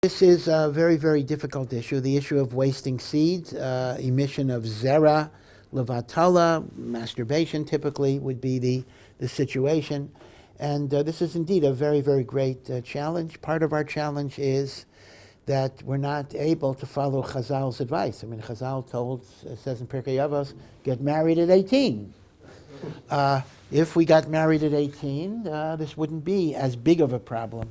This is a very, very difficult issue, the issue of wasting seeds, emission of zera, levatala, masturbation typically would be the situation. And this is indeed a very, very great challenge. Part of our challenge is that we're not able to follow Chazal's advice. I mean, Chazal says in Pirkei Avos, get married at 18. If we got married at 18, this wouldn't be as big of a problem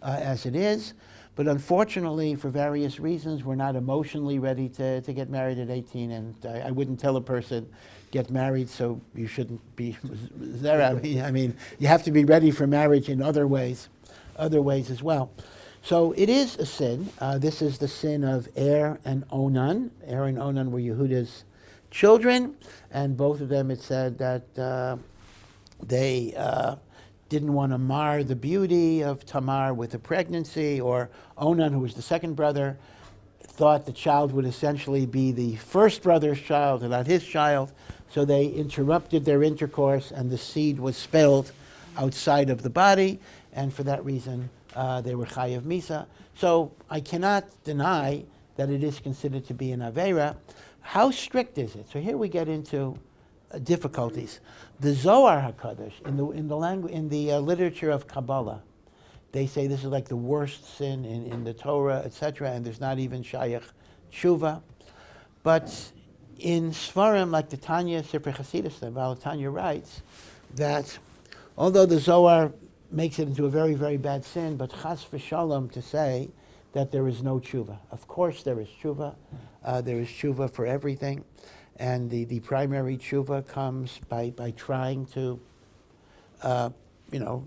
as it is. But unfortunately, for various reasons, we're not emotionally ready to get married at 18. And I wouldn't tell a person, get married, so you shouldn't be there. I mean, you have to be ready for marriage in other ways as well. So it is a sin. This is the sin of Er and Onan. Er and Onan were Yehuda's children, and both of them, it said that they didn't want to mar the beauty of Tamar with a pregnancy, or Onan, who was the second brother, thought the child would essentially be the first brother's child and not his child, so they interrupted their intercourse and the seed was spilled outside of the body, and for that reason they were chayav misa. So I cannot deny that it is considered to be an aveira. How strict is it? So here we get into difficulties. The Zohar HaKadosh, in the literature of Kabbalah, they say this is like the worst sin in the Torah, etc., and there's not even shayach tshuva. But in Sfarim, like the Tanya, Sefer Chasidus, the Baal Tanya writes that although the Zohar makes it into a very, very bad sin, but chas v'shalom to say that there is no tshuva. Of course there is tshuva. There is tshuva for everything. And the primary tshuva comes by trying to,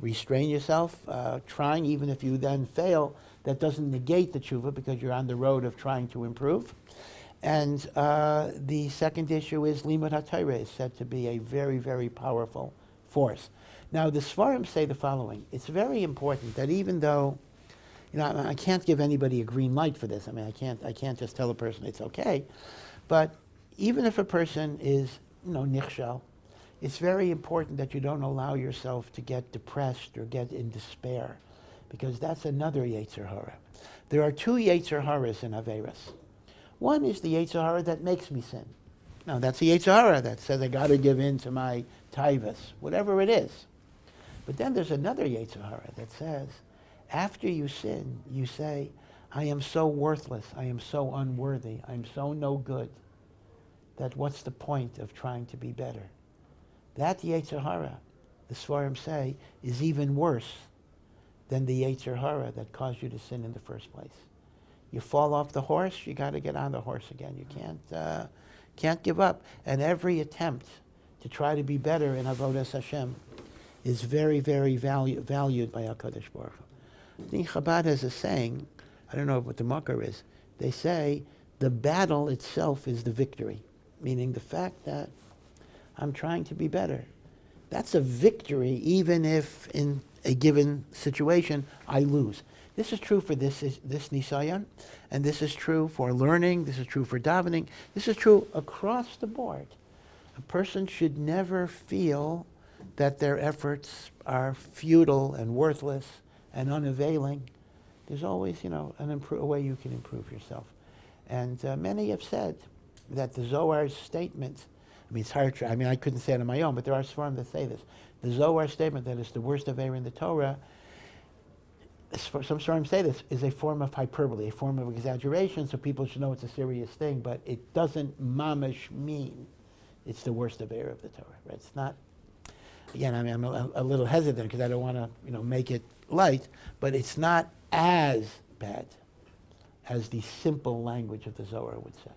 restrain yourself, trying, even if you then fail, that doesn't negate the tshuva because you're on the road of trying to improve. And the second issue is limud HaTorah is said to be a very, very powerful force. Now, the Sfarim say the following. It's very important that even though, I can't give anybody a green light for this. I mean, I can't just tell a person it's okay. But even if a person is, nichshal, it's very important that you don't allow yourself to get depressed or get in despair, because that's another Yetzer Hara. There are two Yetzer Haras in Averis. One is the Yetzer Hara that makes me sin. Now, that's the Yetzer Hara that says I got to give in to my taivas, whatever it is. But then there's another Yetzer Hara that says, after you sin, you say, I am so worthless, I am so unworthy, I'm so no good, that what's the point of trying to be better? That Yetzer Hara, the Sfarim say, is even worse than the Yetzer Hara that caused you to sin in the first place. You fall off the horse, you got to get on the horse again. You can't give up. And every attempt to try to be better in Avodas Hashem is very, very valued by HaKadosh Baruch Hu. I think Chabad has a saying, I don't know what the makar is, they say the battle itself is the victory, meaning the fact that I'm trying to be better. That's a victory even if in a given situation I lose. This is true for this nisayon, and this is true for learning, this is true for davening, this is true across the board. A person should never feel that their efforts are futile and worthless and unavailing. There's always, a way you can improve yourself. And many have said that the Zohar's statement, it's hard to, I couldn't say it on my own, but there are Sfarim that say this. The Zohar statement that it's the worst aveira in the Torah, some Sfarim say this, is a form of hyperbole, a form of exaggeration, so people should know it's a serious thing, but it doesn't mamish mean it's the worst aveira of the Torah. Right? It's not. Again, I'm a little hesitant because I don't want to, make it light, but it's not as bad as the simple language of the Zohar would say.